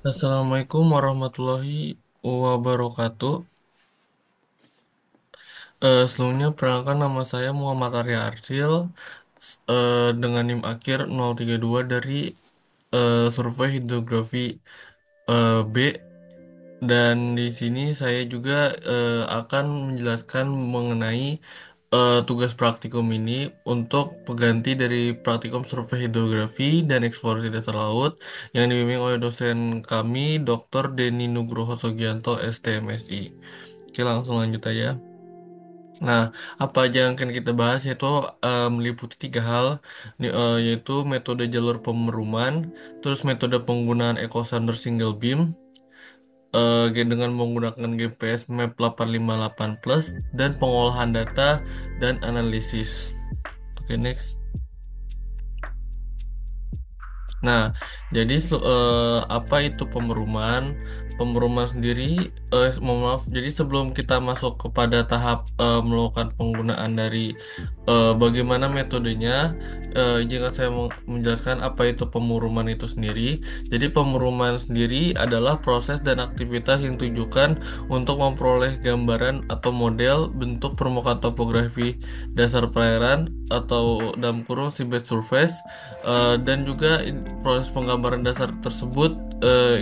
Assalamualaikum warahmatullahi wabarakatuh. Sebelumnya perkenalkan nama saya Muhammad Arya Arsil dengan NIM akhir 032 dari Survei Hidrografi B, dan di sini saya juga akan menjelaskan mengenai tugas praktikum ini untuk pengganti dari praktikum Survei Hidrografi dan Eksplorasi Dasar Laut yang dibimbing oleh dosen kami, Dr. Denny Nugroho Sogianto, STMSI. Oke, langsung lanjut aja. Nah, apa aja yang akan kita bahas yaitu meliputi tiga hal, yaitu metode jalur pemeruman, terus metode penggunaan Echo Sounder Single Beam dengan menggunakan GPS Map 858 Plus, dan pengolahan data dan analisis. Oke, next. Nah, jadi apa itu pemeruman? Pemeruman sendiri, mohon maaf. Jadi sebelum kita masuk kepada tahap melakukan penggunaan dari bagaimana metodenya, jika saya mau menjelaskan apa itu pemeruman itu sendiri. Jadi pemeruman sendiri adalah proses dan aktivitas yang ditujukan untuk memperoleh gambaran atau model bentuk permukaan topografi dasar perairan atau dalam kurung seabed surface. Dan juga proses penggambaran dasar tersebut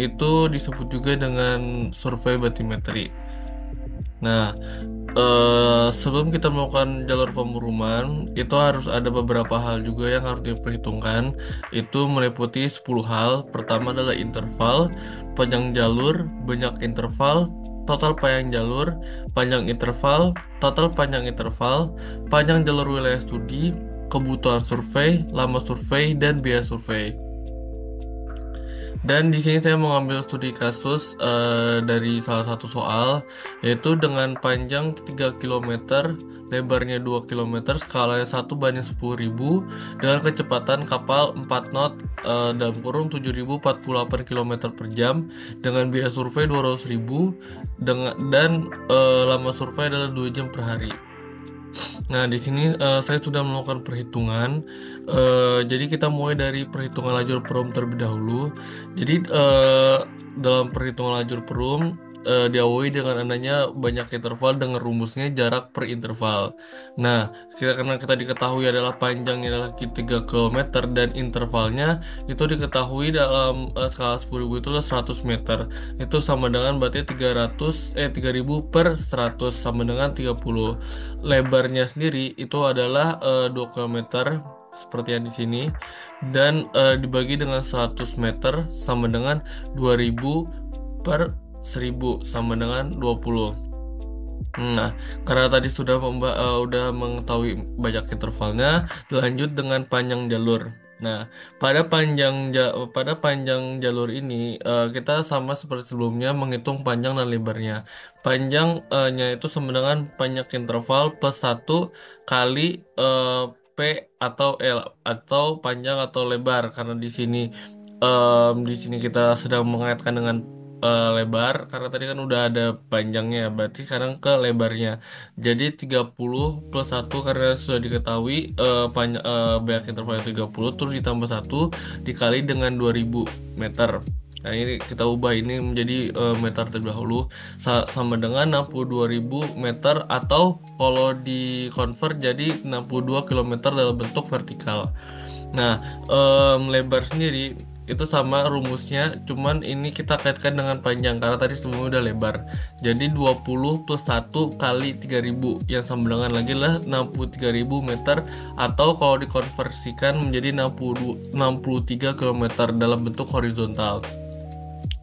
itu disebut juga dengan survei bathymetry. Nah, sebelum kita melakukan jalur pemuruman, itu harus ada beberapa hal juga yang harus diperhitungkan. Itu meliputi 10 hal. Pertama adalah interval, panjang jalur, banyak interval, total panjang interval, total panjang interval, panjang jalur wilayah studi, kebutuhan survei, lama survei, dan biaya survei. Dan di sini saya mengambil studi kasus dari salah satu soal, yaitu dengan panjang 3 km, lebarnya 2 km, skalanya 1 banding 10.000, dengan kecepatan kapal 4 knot, dalam kurung 7.048 km per jam, dengan biaya survei 200.000, dan lama survei adalah 2 jam per hari. Nah, di sini saya sudah melakukan perhitungan. Jadi kita mulai dari perhitungan lajur perum terlebih dahulu. Jadi dalam perhitungan lajur perum diawali dengan adanya banyak interval dengan rumusnya jarak per interval. Nah, karena kita diketahui adalah panjangnya adalah 3 km dan intervalnya itu diketahui dalam skala 10.000 itu adalah 100 meter. Itu sama dengan berarti 3.000 per 100 sama dengan 30. Lebarnya sendiri itu adalah 2 km seperti yang di sini, dan dibagi dengan 100 meter sama dengan 2.000 per 1.000 sama dengan 20. Nah, karena tadi udah mengetahui banyak intervalnya, lanjut dengan panjang jalur. Nah, pada panjang jalur ini kita sama seperti sebelumnya menghitung panjang dan lebarnya. Panjangnya itu sama dengan panjang interval plus satu kali P atau L, atau panjang atau lebar, karena di sini kita sedang mengaitkan dengan lebar karena tadi kan udah ada panjangnya, berarti sekarang ke lebarnya. Jadi 30 plus satu, karena sudah diketahui banyak intervalnya 30, terus ditambah satu dikali dengan 2.000 meter. Nah, ini kita ubah ini menjadi meter terlebih dahulu, sama dengan 62.000 meter, atau kalau di convert jadi 62 km dalam bentuk vertikal. Nah, lebar sendiri itu sama rumusnya, cuman ini kita kaitkan dengan panjang karena tadi semuanya udah lebar. Jadi 20 plus satu kali 3.000 yang sama dengan lagi lah 63.000 meter, atau kalau dikonversikan menjadi 63 km dalam bentuk horizontal.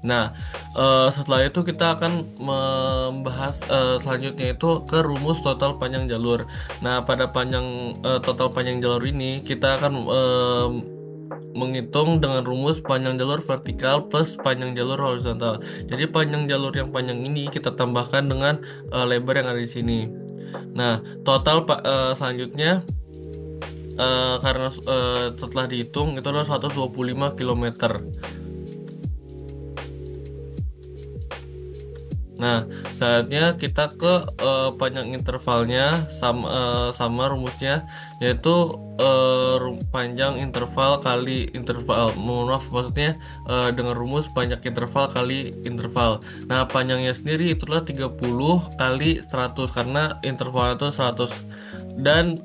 Nah, setelah itu kita akan membahas selanjutnya itu ke rumus total panjang jalur. Nah, pada total panjang jalur ini kita akan menghitung dengan rumus panjang jalur vertikal plus panjang jalur horizontal. Jadi panjang jalur yang panjang ini kita tambahkan dengan lebar yang ada di sini. Nah, selanjutnya karena setelah dihitung itu adalah 125 km. Nah, saatnya kita ke panjang intervalnya sama rumusnya, yaitu panjang interval kali interval. Mohon maaf, maksudnya dengan rumus panjang interval kali interval. Nah, panjangnya sendiri itulah 30 kali 100 karena intervalnya itu 100 dan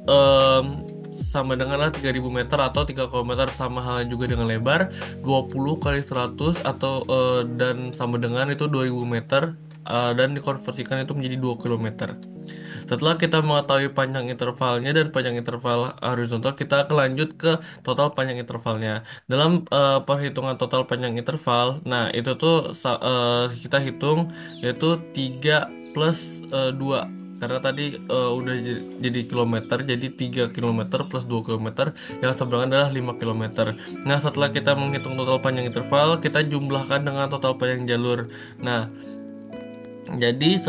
sama denganlah 3000 meter atau 3 kilometer, sama halnya juga dengan lebar 20 kali 100 atau dan sama dengan itu 2000 meter, dan dikonversikan itu menjadi 2 kilometer. Setelah kita mengetahui panjang intervalnya dan panjang interval horizontal, kita akan lanjut ke total panjang intervalnya. Dalam perhitungan total panjang interval, nah itu tuh kita hitung yaitu 3 plus 2. Karena tadi udah jadi kilometer, jadi 3 kilometer plus 2 kilometer yang seberang adalah 5 kilometer. Nah, setelah kita menghitung total panjang interval, kita jumlahkan dengan total panjang jalur. Nah, jadi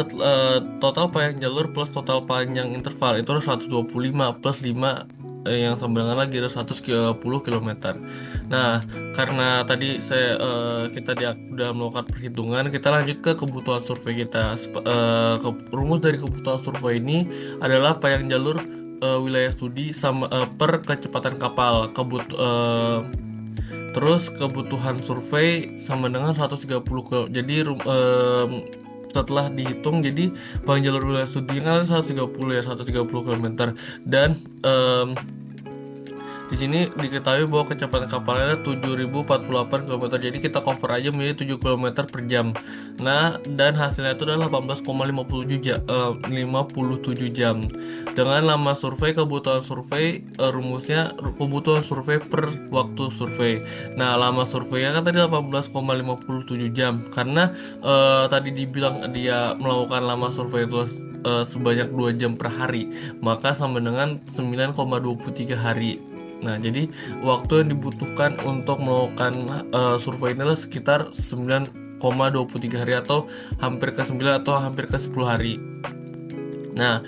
total panjang jalur plus total panjang interval itu harus 125 plus 5 yang sebenarnya lagi ada 110 kilometer. Nah, karena tadi kita udah melakukan perhitungan, kita lanjut ke kebutuhan survei kita. Rumus dari kebutuhan survei ini adalah panjang jalur wilayah studi sama per kecepatan kapal. Terus kebutuhan survei sama dengan 130 kilo. Jadi setelah dihitung, jadi panjang jalur wilayah studi kan 130 ya, 130 kilometer. Dan em, di sini diketahui bahwa kecepatan kapalnya ada 7048 kilometer. Jadi kita cover aja menjadi 7 kilometer per jam. Nah, dan hasilnya itu adalah 18,57 jam, 57 jam. Dengan lama survei, kebutuhan survei, rumusnya kebutuhan survei per waktu survei. Nah, lama surveinya kan tadi 18,57 jam. Karena tadi dibilang dia melakukan lama survei itu sebanyak 2 jam per hari, maka sama dengan 9,23 hari. Nah, jadi waktu yang dibutuhkan untuk melakukan survei ini adalah sekitar 9,23 hari atau hampir ke 9 atau hampir ke 10 hari. Nah,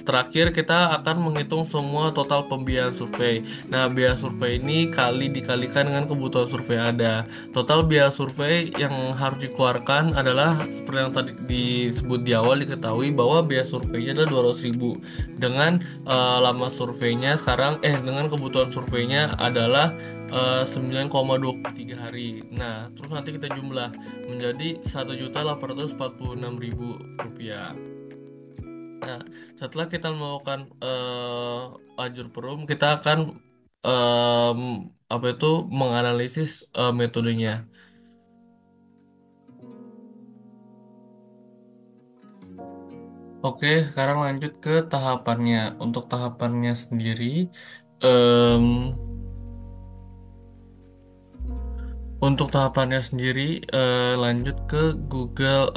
terakhir kita akan menghitung semua total pembiayaan survei. Nah, biaya survei ini dikalikan dengan kebutuhan survei yang ada. Total biaya survei yang harus dikeluarkan adalah seperti yang tadi disebut di awal, diketahui bahwa biaya surveinya adalah 200.000. Dengan lama surveinya sekarang dengan kebutuhan surveinya adalah 9,23 hari. Nah, terus nanti kita jumlah menjadi 1.846.000 rupiah. Nah, setelah kita melakukan lajur perum, kita akan em, apa itu menganalisis metodenya. Oke, sekarang lanjut ke tahapannya. Untuk tahapannya sendiri, em, untuk tahapannya sendiri, lanjut ke Google.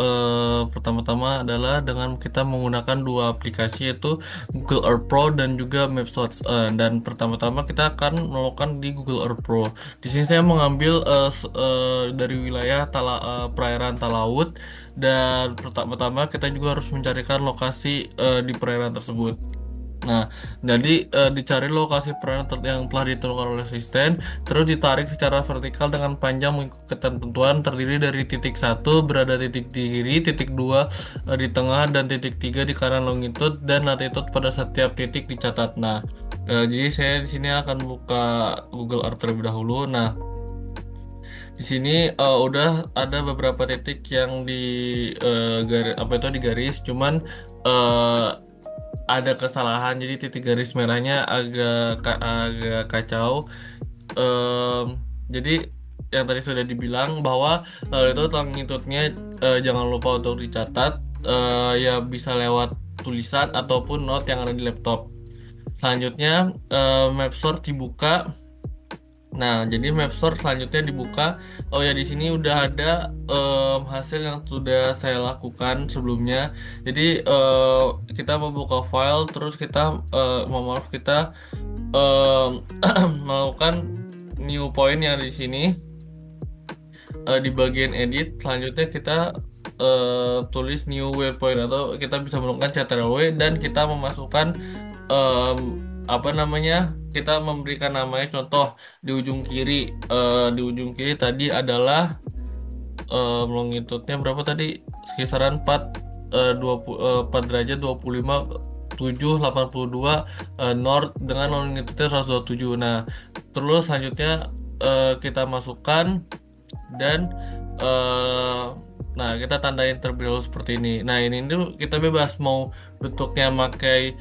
Pertama-tama adalah dengan kita menggunakan dua aplikasi, yaitu Google Earth Pro dan juga Mapsource. Dan pertama-tama kita akan melakukan di Google Earth Pro. Di sini saya mengambil dari wilayah perairan Talaut, dan pertama-tama kita juga harus mencarikan lokasi di perairan tersebut. Nah, jadi dicari lokasi peran yang telah ditentukan oleh asisten, terus ditarik secara vertikal dengan panjang mengikuti ketentuan, terdiri dari titik satu berada titik di kiri, titik dua di tengah, dan titik tiga di kanan longitud dan latitude pada setiap titik dicatat. Nah, jadi saya di sini akan buka Google Earth terlebih dahulu. Nah, di sini udah ada beberapa titik yang apa itu di garis, cuman eh, ada kesalahan, jadi titik garis merahnya agak kacau. Em, jadi yang tadi sudah dibilang bahwa itu longitudenya jangan lupa untuk dicatat, ya bisa lewat tulisan ataupun note yang ada di laptop. Selanjutnya Mapsource dibuka. Nah, jadi Mapstore selanjutnya dibuka. Oh ya, di sini udah ada hasil yang sudah saya lakukan sebelumnya. Jadi kita membuka file, terus kita maaf kita em, melakukan new point yang di sini di bagian edit. Selanjutnya kita tulis new waypoint atau kita bisa menemukan CTRL-W dan kita memasukkan em, apa namanya? Kita memberikan namanya, contoh di ujung kiri. Di ujung kiri tadi adalah longitudenya berapa tadi? kisaran 4 derajat 25 7 82 north dengan longitude 127. Nah, terus selanjutnya kita masukkan dan eh nah kita tandain terlebih dahulu seperti ini. Nah, ini tuh kita bebas mau bentuknya pakai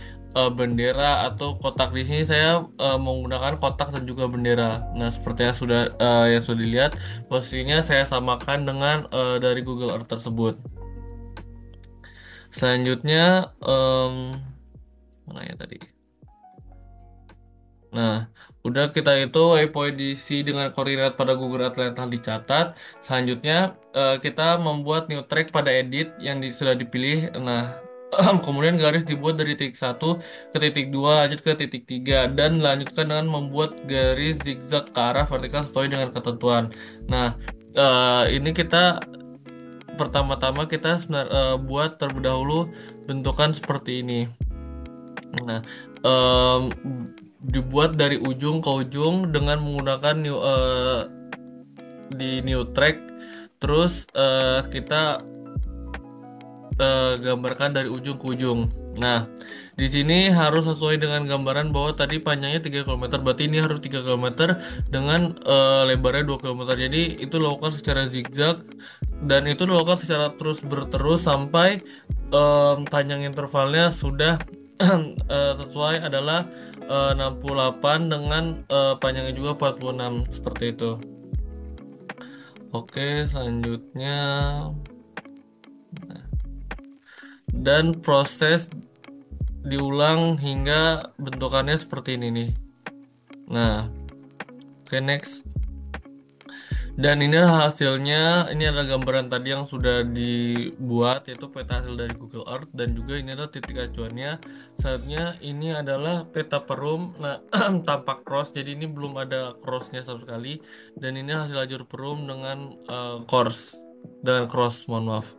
bendera atau kotak. Di sini saya menggunakan kotak dan juga bendera. Nah, seperti yang sudah dilihat, posisinya saya samakan dengan dari Google Earth tersebut. Selanjutnya mana ya tadi? Nah, udah kita itu waypoint diisi dengan koordinat pada Google Earth yang telah dicatat. Selanjutnya kita membuat new track pada edit yang sudah dipilih. Nah, kemudian garis dibuat dari titik 1 ke titik 2, lanjut ke titik 3 dan lanjutkan dengan membuat garis zigzag ke arah vertikal sesuai dengan ketentuan. Nah, ini kita pertama-tama kita buat terlebih dahulu bentukan seperti ini. Nah, em, dibuat dari ujung ke ujung dengan menggunakan new track. Terus kita gambarkan dari ujung ke ujung. Nah, di sini harus sesuai dengan gambaran bahwa tadi panjangnya 3 kilometer, berarti ini harus 3 kilometer dengan lebarnya 2 kilometer. Jadi itu dilakukan secara zigzag dan itu dilakukan secara terus berterus sampai panjang intervalnya sudah sesuai adalah 68 dengan panjangnya juga 46 seperti itu. Oke, selanjutnya dan proses diulang hingga bentukannya seperti ini nih. Nah, oke, next. Dan ini hasilnya, ini adalah gambaran tadi yang sudah dibuat, yaitu peta hasil dari Google Earth, dan juga ini adalah titik acuannya. Saatnya ini adalah peta perum, nah tampak cross, jadi ini belum ada crossnya sama sekali, dan ini hasil lajur perum dengan cross, mohon maaf.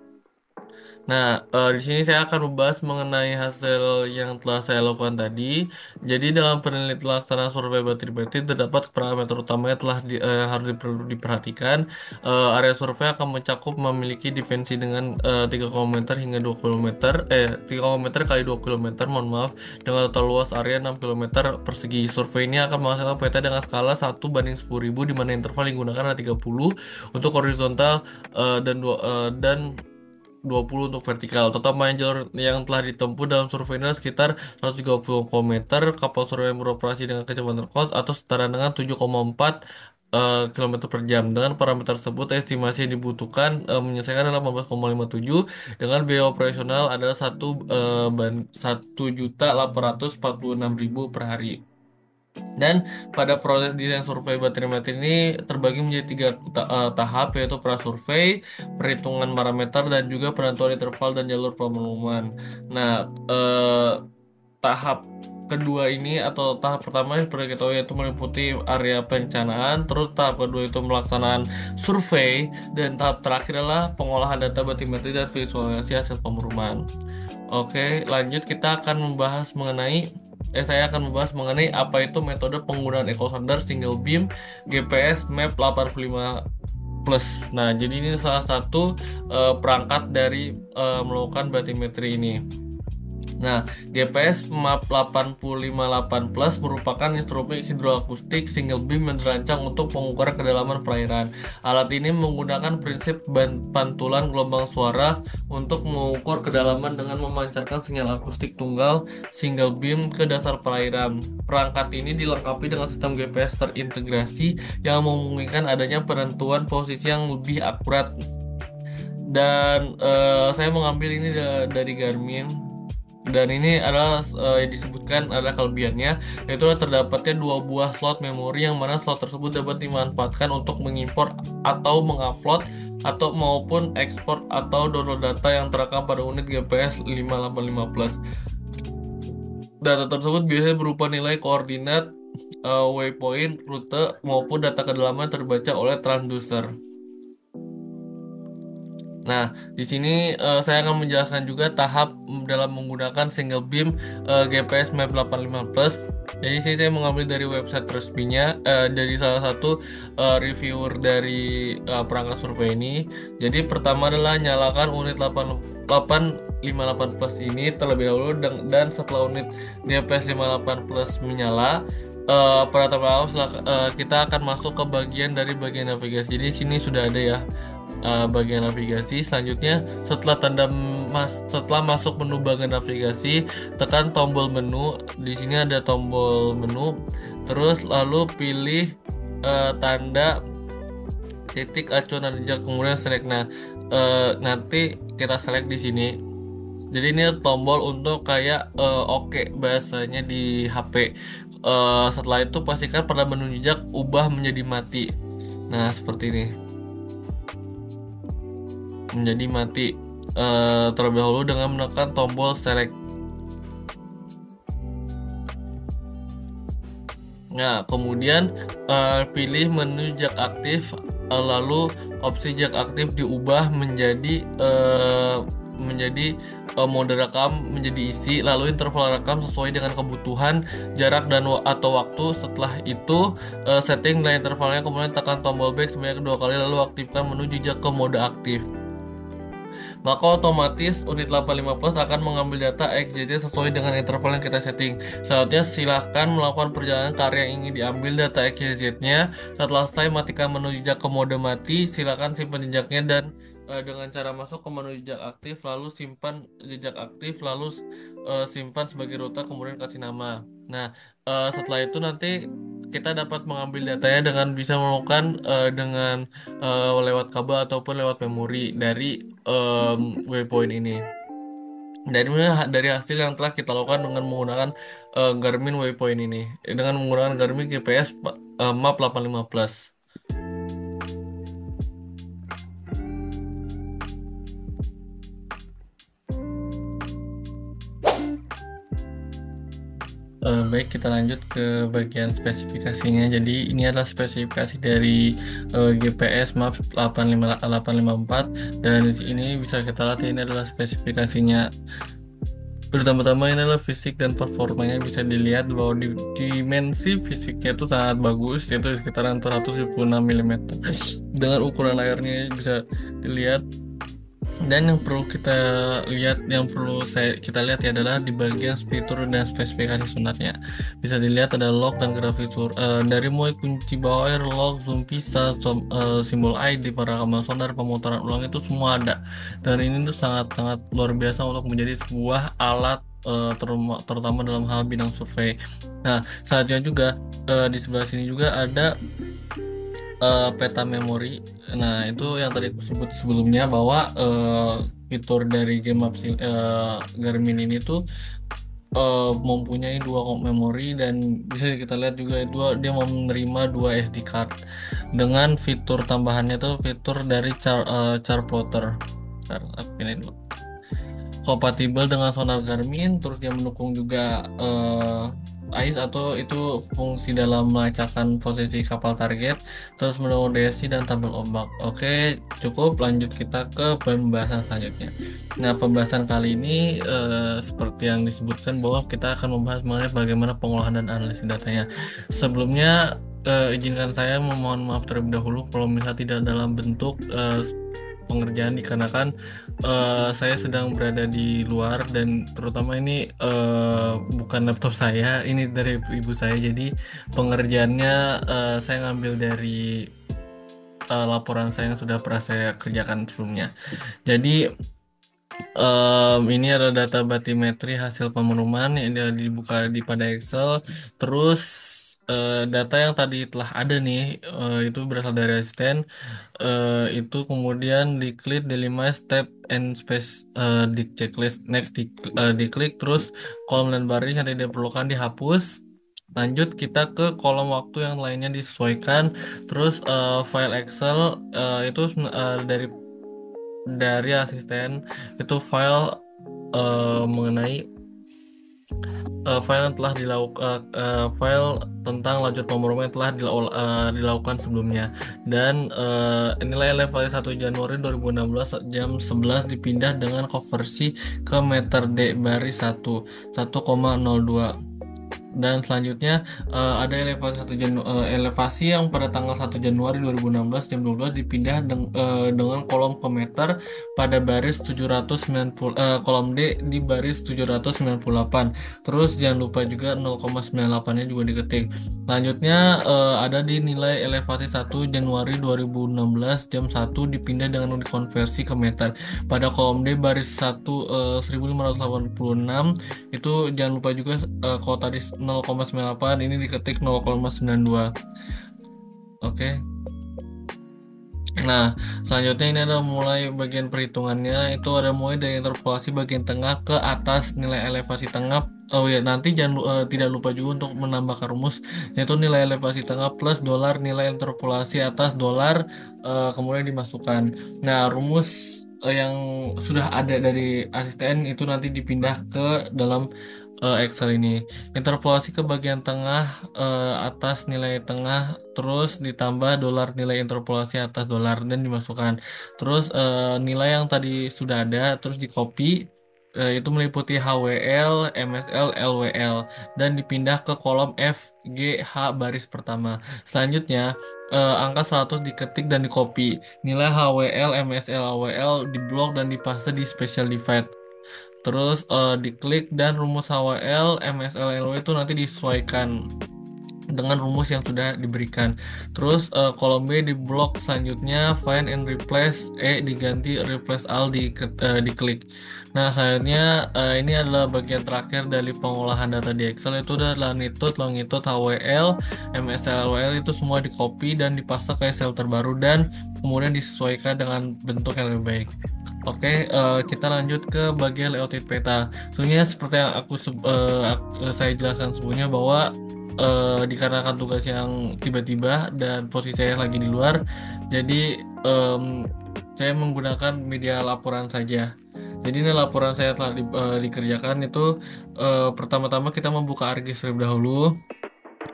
Nah, di sini saya akan membahas mengenai hasil yang telah saya lakukan tadi. Jadi, dalam penelitian pelaksanaan survei barometri terdapat parameter utama yang yang harus diperhatikan. Area survei akan mencakup memiliki dimensi dengan 3 km hingga 2 km, 3 km kali 2 km, mohon maaf, dengan total luas area 6 km persegi. Survei ini akan menghasilkan peta dengan skala 1:10.000 di mana interval yang digunakan adalah 30 untuk horizontal dan 20 untuk vertikal. Total panjang jalur yang telah ditempuh dalam survei ini sekitar 130 km. Kapal survei yang beroperasi dengan kecepatan terkuat atau setara dengan 7,4 km per jam. Dengan parameter tersebut, estimasi yang dibutuhkan menyelesaikan adalah 18,57 dengan biaya operasional adalah 1.846.000 per hari. Dan pada proses desain survei barometri ini terbagi menjadi 3 tahap, yaitu prasurvei, perhitungan parameter, dan juga penentuan interval dan jalur pengumuman. Nah, tahap kedua ini atau tahap pertama seperti kita tahu yaitu meliputi area perencanaan, terus tahap kedua itu melaksanaan survei, dan tahap terakhir adalah pengolahan data batimetri dan visualisasi hasil pemeruman. Oke, lanjut kita akan membahas mengenai saya akan membahas mengenai apa itu metode penggunaan echo sounder single beam GPS Map 85 Plus. Nah, jadi ini salah satu perangkat dari melakukan batimetri ini. Nah, GPS MAP 858 Plus merupakan instrumen hidroakustik single beam yang dirancang untuk pengukuran kedalaman perairan. Alat ini menggunakan prinsip pantulan gelombang suara untuk mengukur kedalaman dengan memancarkan sinyal akustik tunggal single beam ke dasar perairan. Perangkat ini dilengkapi dengan sistem GPS terintegrasi yang memungkinkan adanya penentuan posisi yang lebih akurat. Dan saya mengambil ini dari Garmin. Dan ini adalah yang disebutkan adalah kelebihannya, yaitu terdapatnya 2 buah slot memori yang mana slot tersebut dapat dimanfaatkan untuk mengimpor atau mengupload atau maupun ekspor atau download data yang terekam pada unit GPS 585 Plus. Data tersebut biasanya berupa nilai koordinat, waypoint, rute, maupun data kedalaman terbaca oleh transducer. Nah, di sini saya akan menjelaskan juga tahap dalam menggunakan single beam GPS Map 85 Plus. Jadi sini saya mengambil dari website resminya, dari salah satu reviewer dari perangkat survei ini. Jadi pertama adalah nyalakan unit 85 plus ini terlebih dahulu, dan setelah unit GPS 58 plus menyala, pada tahap awal kita akan masuk ke bagian navigasi. Jadi sini sudah ada ya bagian navigasi. Selanjutnya setelah masuk menu bagian navigasi, tekan tombol menu. Di sini ada tombol menu, terus lalu pilih tanda titik acuan dan jejak, kemudian select. Nah, nanti kita select di sini. Jadi ini tombol untuk kayak oke bahasanya di HP. Setelah itu pastikan pada menu jejak ubah menjadi mati. Nah, seperti ini, menjadi mati terlebih dahulu dengan menekan tombol select. Nah, kemudian pilih menu jack aktif, lalu opsi jack aktif diubah menjadi mode rekam menjadi isi, lalu interval rekam sesuai dengan kebutuhan, jarak atau waktu. Setelah itu setting dan intervalnya, kemudian tekan tombol back sebanyak 2 kali, lalu aktifkan menu jejak ke mode aktif. Maka otomatis unit 85 plus akan mengambil data XYZ sesuai dengan interval yang kita setting. Selanjutnya silahkan melakukan perjalanan ke area yang ingin diambil data XYZ-nya. Setelah selesai, matikan menu jejak ke mode mati. Silahkan simpan jejaknya, dan dengan cara masuk ke menu jejak aktif, lalu simpan jejak aktif, lalu simpan sebagai rute, kemudian kasih nama. Nah, setelah itu nanti kita dapat mengambil datanya dengan bisa melakukan dengan lewat kabel ataupun lewat memori dari waypoint ini. Dari hasil yang telah kita lakukan dengan menggunakan Garmin Waypoint ini, dengan menggunakan Garmin GPS Map 85 Plus. Baik, kita lanjut ke bagian spesifikasinya. Jadi ini adalah spesifikasi dari GPS Map 854, dan di sini bisa kita lihat ini adalah spesifikasinya. Pertama-tama ini adalah fisik dan performanya. Bisa dilihat bahwa dimensi fisiknya itu sangat bagus, yaitu sekitaran 176 mm. Dengan ukuran layarnya bisa dilihat. Dan yang perlu kita lihat ya adalah di bagian fitur dan spesifikasi sonarnya. Bisa dilihat ada lock dan grafisur, dari mulai kunci bawah air, lock, zoom pisah, simbol ID, perekaman sonar, pemutaran ulang, itu semua ada. Dan ini tuh sangat-sangat luar biasa untuk menjadi sebuah alat, terutama dalam hal bidang survei. Nah, selanjutnya juga di sebelah sini juga ada peta memori. Nah, itu yang tadi aku sebut sebelumnya, bahwa fitur dari game Garmin ini tuh mempunyai 2 memori, dan bisa kita lihat juga dia menerima 2 SD card. Dengan fitur tambahannya tuh fitur dari char plotter. Bentar, aku pilih dulu. Kompatibel dengan sonar Garmin, terus dia mendukung juga AIS, atau itu fungsi dalam melacakkan posisi kapal target, terus mendukung DSI dan tabel ombak. Oke, cukup, lanjut kita ke pembahasan selanjutnya. Nah, pembahasan kali ini seperti yang disebutkan, bahwa kita akan membahas mengenai bagaimana pengolahan dan analisis datanya. Sebelumnya izinkan saya memohon maaf terlebih dahulu kalau misalnya tidak dalam bentuk pengerjaan, dikarenakan saya sedang berada di luar, dan terutama ini bukan laptop saya, ini dari ibu saya. Jadi pengerjaannya saya ngambil dari laporan saya yang sudah pernah saya kerjakan sebelumnya. Jadi ini ada data batimetri hasil pemenuman yang dibuka pada Excel. Terus data yang tadi telah ada nih, itu berasal dari asisten. Itu kemudian diklik, delimize, step and space, di checklist, next diklik, terus kolom dan baris yang tidak diperlukan dihapus. Lanjut kita ke kolom waktu yang lainnya disesuaikan. Terus file Excel itu dari asisten, itu file mengenai file yang telah dilakukan, file tentang lajur pemenuhan yang telah dilakukan sebelumnya. Dan nilai level 1 Januari 2016 jam 11 dipindah dengan konversi ke meter D baris 1,02 Dan selanjutnya ada elevasi yang pada tanggal 1 Januari 2016 jam 12 dipindah dengan kolom ke meter pada baris 790, kolom D di baris 798. Terus jangan lupa juga 0,98-nya juga diketik. Selanjutnya ada di nilai elevasi 1 Januari 2016 jam 1 dipindah dengan dikonversi ke meter. Pada kolom D baris 1586 itu jangan lupa juga kalau tadi 0,98 ini diketik 0,92. Oke. Nah, selanjutnya ini ada mulai bagian perhitungannya. Itu ada mulai dari interpolasi bagian tengah ke atas nilai elevasi tengah. Oh ya, nanti tidak lupa juga untuk menambahkan rumus, yaitu nilai elevasi tengah plus dolar nilai interpolasi atas dolar, kemudian dimasukkan. Nah, rumus yang sudah ada dari asisten itu nanti dipindah ke dalam Excel ini. Interpolasi ke bagian tengah, atas nilai tengah, terus ditambah dolar nilai interpolasi atas dolar dan dimasukkan. Terus nilai yang tadi sudah ada terus di copy, itu meliputi HWL, MSL, LWL dan dipindah ke kolom F, G, H baris pertama. Selanjutnya angka 100 diketik dan di copy. Nilai HWL, MSL, LWL diblok dan dipaste di special divide. Terus diklik dan rumus HWL, MSL, LW itu nanti disesuaikan dengan rumus yang sudah diberikan. Terus kolom B di blok selanjutnya find and replace, diganti replace all diklik. Nah, selanjutnya ini adalah bagian terakhir dari pengolahan data di Excel, itu adalah latitude, longitude, HWL, MSL, LWL itu semua di copy dan dipaste ke Excel terbaru dan kemudian disesuaikan dengan bentuk yang lebih baik. Oke, kita lanjut ke bagian layoutin peta. Sebenarnya seperti yang saya jelaskan sebelumnya bahwa dikarenakan tugas yang tiba-tiba dan posisi saya lagi di luar, jadi saya menggunakan media laporan saja. Jadi ini laporan saya telah dikerjakan itu, pertama-tama kita membuka ArcGIS terlebih dahulu.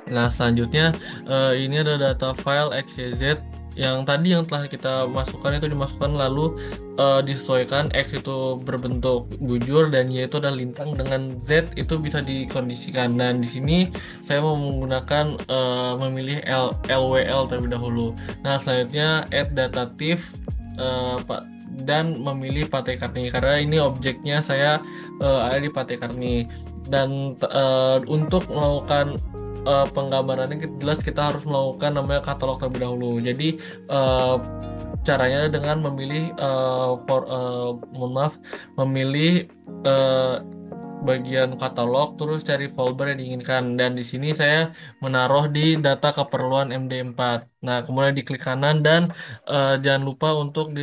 Nah, selanjutnya ini ada data file XYZ yang telah kita masukkan itu dimasukkan lalu disesuaikan. X itu berbentuk bujur dan Y itu adalah lintang, dengan Z itu bisa dikondisikan. Dan di sini saya mau menggunakan memilih LWL terlebih dahulu. Nah, selanjutnya add datatif, Pak, dan memilih Patekarni karena ini objeknya saya ada di Patekarni. Dan untuk melakukan penggambarannya jelas kita harus melakukan namanya katalog terlebih dahulu. Jadi eh, caranya dengan memilih mohon maaf, memilih eh, bagian katalog terus cari folder yang diinginkan, dan di sini saya menaruh di data keperluan MD4. Nah, kemudian diklik kanan dan jangan lupa untuk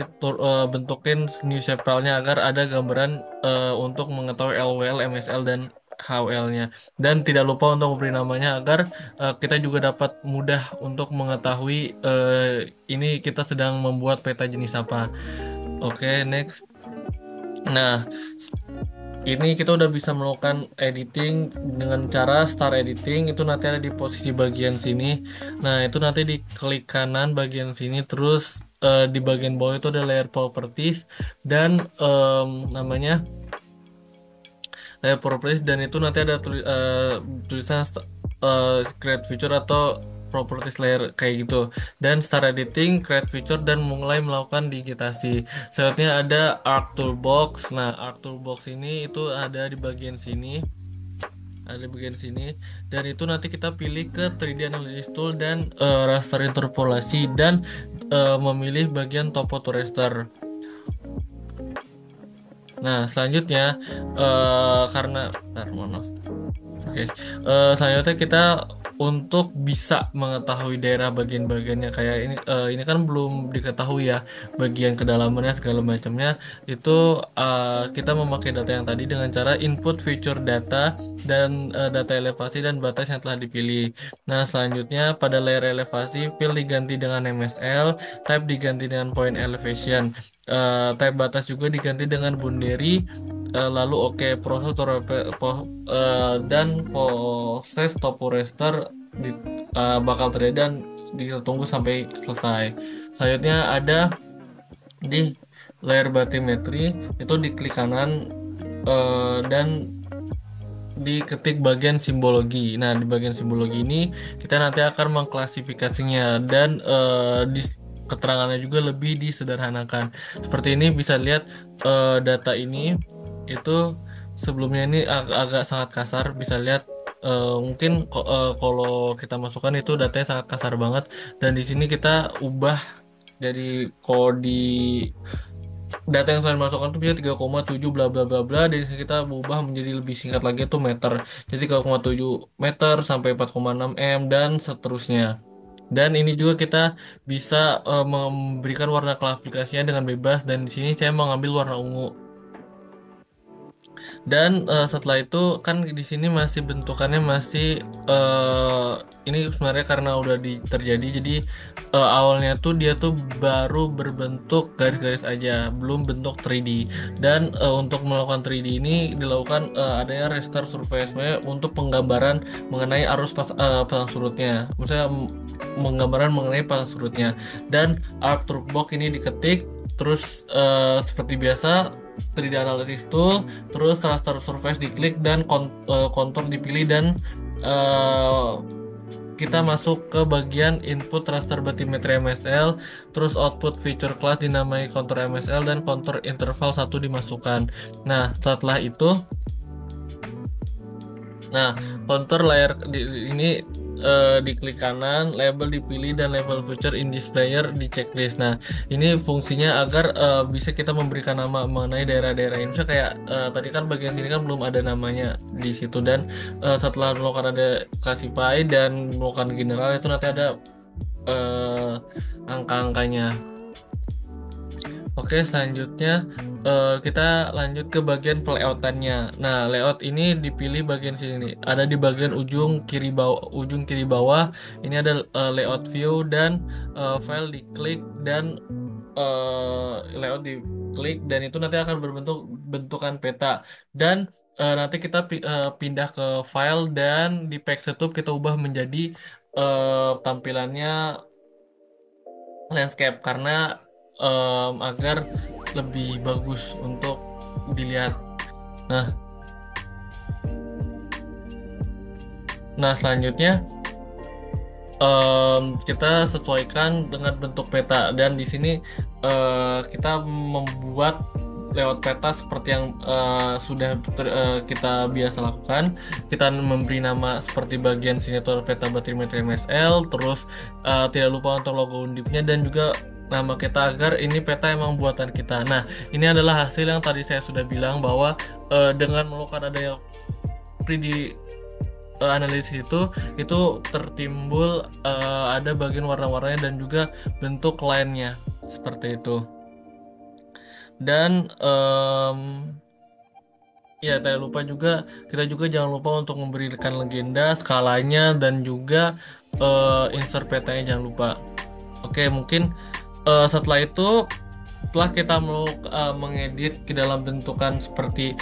bentukin new shape file-nya agar ada gambaran untuk mengetahui LWL, MSL dan HWL-nya, dan tidak lupa untuk memberi namanya agar kita juga dapat mudah untuk mengetahui ini kita sedang membuat peta jenis apa. Oke, next. Nah, ini kita udah bisa melakukan editing dengan cara start editing, itu nanti ada di posisi bagian sini. Nah, itu nanti diklik kanan bagian sini, terus di bagian bawah itu ada layer properties dan namanya layer properties, dan itu nanti ada tulisan create feature atau properties layer kayak gitu, dan start editing, create feature, dan mulai melakukan digitasi. Selanjutnya ada Arc Toolbox. Nah, Arc Toolbox ini itu ada di bagian sini, dan itu nanti kita pilih ke 3D Analysis Tool dan raster interpolasi, dan memilih bagian Topo to Raster. Nah, selanjutnya karena mohon maaf. Oke, selanjutnya kita untuk bisa mengetahui daerah bagian-bagiannya kayak ini kan belum diketahui ya bagian kedalamannya segala macamnya, itu kita memakai data yang tadi dengan cara input feature data dan data elevasi dan batas yang telah dipilih. Nah, selanjutnya pada layer elevasi fill diganti dengan MSL, type diganti dengan point elevation, type batas juga diganti dengan boundary. Lalu oke, dan proses topo raster bakal terjadi dan kita tunggu sampai selesai. Selanjutnya ada di layer bathymetry, itu di klik kanan dan diketik bagian simbologi. Nah, di bagian simbologi ini kita nanti akan mengklasifikasinya dan keterangannya juga lebih disederhanakan. Seperti ini bisa lihat data ini itu sebelumnya ini agak sangat kasar. Bisa lihat mungkin kalau kita masukkan itu datanya sangat kasar banget. Dan di sini kita ubah jadi kalau di data yang selain masukkan tuh bisa 3,7 bla bla bla bla, dan kita berubah menjadi lebih singkat lagi tuh meter. Jadi 3,7 meter sampai 4,6 m dan seterusnya. Dan ini juga kita bisa memberikan warna klasifikasinya dengan bebas, dan di sini saya mengambil warna ungu. Dan setelah itu kan di sini masih bentukannya masih ini sebenarnya karena udah terjadi, jadi awalnya tuh dia tuh baru berbentuk garis-garis aja, belum bentuk 3D. Dan untuk melakukan 3D ini dilakukan adanya raster survey sebenarnya untuk penggambaran mengenai arus pasang surutnya. Maksudnya menggambaran mengenai pasang surutnya. Dan Artwork ini diketik, terus seperti biasa 3D analysis tool, terus raster surface diklik dan kontur dipilih, dan eh, kita masuk ke bagian input raster bathymetry MSL, terus output feature class dinamai kontur MSL, dan kontur interval 1 dimasukkan. Nah, setelah itu, nah, kontur layar ini diklik kanan, label dipilih, dan level feature in displayer di checklist. Nah, ini fungsinya agar bisa kita memberikan nama mengenai daerah-daerah ini. Misalnya kayak tadi kan bagian sini kan belum ada namanya di situ, dan setelah melakukan ada classify dan melakukan general itu nanti ada eh, angka-angkanya. Oke, selanjutnya kita lanjut ke bagian playoutannya. Nah, layout ini dipilih bagian sini nih. Ada di bagian ujung kiri bawah. Ini ada layout view, dan file diklik, dan layout diklik, dan itu nanti akan berbentuk bentukan peta. Dan nanti kita pindah ke file, dan di page setup kita ubah menjadi tampilannya landscape, karena agar lebih bagus untuk dilihat. Nah, selanjutnya kita sesuaikan dengan bentuk peta, dan di sini kita membuat lewat peta seperti yang sudah kita biasa lakukan. Kita memberi nama seperti bagian sini itu peta bathymetry MSL, terus tidak lupa untuk logo undipnya, dan juga nama kita agar ini peta emang buatan kita. Nah, ini adalah hasil yang tadi saya sudah bilang bahwa dengan melakukan adanya 3D analisis itu tertimbul ada bagian warna-warnanya dan juga bentuk lainnya seperti itu. Dan ya, tidak lupa juga, kita juga jangan lupa untuk memberikan legenda, skalanya, dan juga insert petanya jangan lupa. Oke, mungkin setelah itu, setelah kita mau mengedit ke dalam bentukan seperti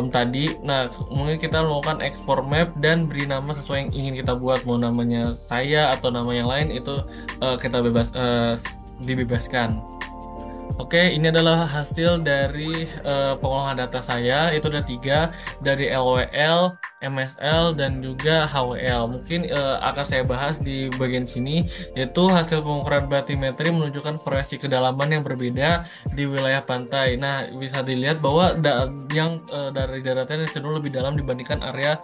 tadi, nah mungkin kita melakukan export map dan beri nama sesuai yang ingin kita buat, mau namanya saya atau nama yang lain itu kita dibebaskan. Oke, ini adalah hasil dari pengolahan data saya. Itu ada 3, dari LWL, MSL, dan juga HWL. Mungkin akan saya bahas di bagian sini, yaitu hasil pengukuran bathymetry menunjukkan variasi kedalaman yang berbeda di wilayah pantai. Nah, bisa dilihat bahwa yang dari daratan yang cenderung lebih dalam dibandingkan area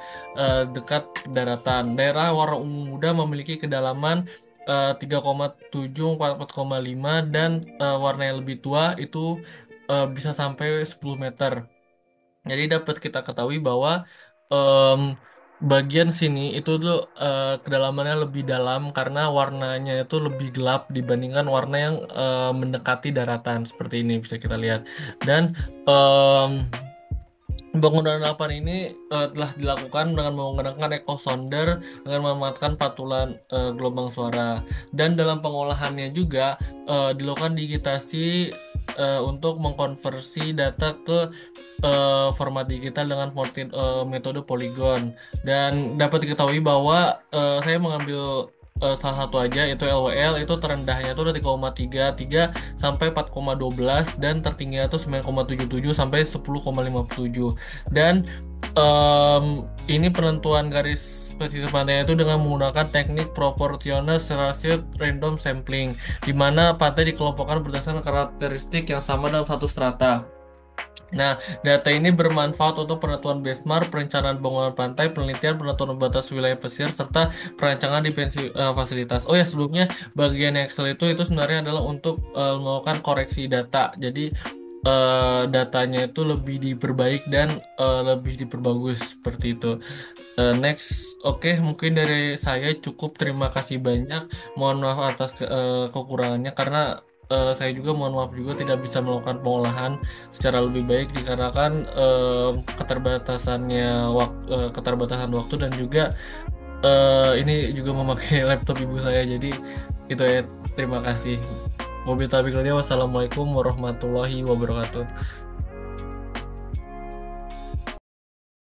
dekat daratan. Daerah warna ungu muda memiliki kedalaman 3,7, 4,5, dan warna yang lebih tua itu bisa sampai 10 meter. Jadi dapat kita ketahui bahwa em, bagian sini itu tuh kedalamannya lebih dalam karena warnanya itu lebih gelap dibandingkan warna yang mendekati daratan, seperti ini bisa kita lihat. Dan em, bangunan lapan ini telah dilakukan dengan menggunakan echo sounder dengan memanfaatkan pantulan gelombang suara. Dan dalam pengolahannya juga dilakukan digitasi untuk mengkonversi data ke format digital dengan metode polygon. Dan dapat diketahui bahwa saya mengambil salah satu aja, itu LWL, itu terendahnya itu udah 3,33 sampai 4,12, dan tertingginya itu 9,77 sampai 10,57. Dan Em, ini penentuan garis pesisir pantainya itu dengan menggunakan teknik proportional ratio random sampling, di mana pantai dikelompokkan berdasarkan karakteristik yang sama dalam satu strata. Nah, data ini bermanfaat untuk penentuan benchmark, perencanaan bangunan pantai, penelitian, penentuan batas wilayah pesisir, serta perancangan fasilitas. Oh ya, sebelumnya bagian Excel itu sebenarnya adalah untuk melakukan koreksi data. Jadi datanya itu lebih diperbaik dan lebih diperbagus seperti itu. Next, oke, mungkin dari saya cukup. Terima kasih banyak. Mohon maaf atas kekurangannya karena saya juga mohon maaf juga tidak bisa melakukan pengolahan secara lebih baik dikarenakan keterbatasan waktu dan juga ini juga memakai laptop ibu saya. Jadi itu ya. Terima kasih. Mobil tabik dunia. Wassalamualaikum warahmatullahi wabarakatuh.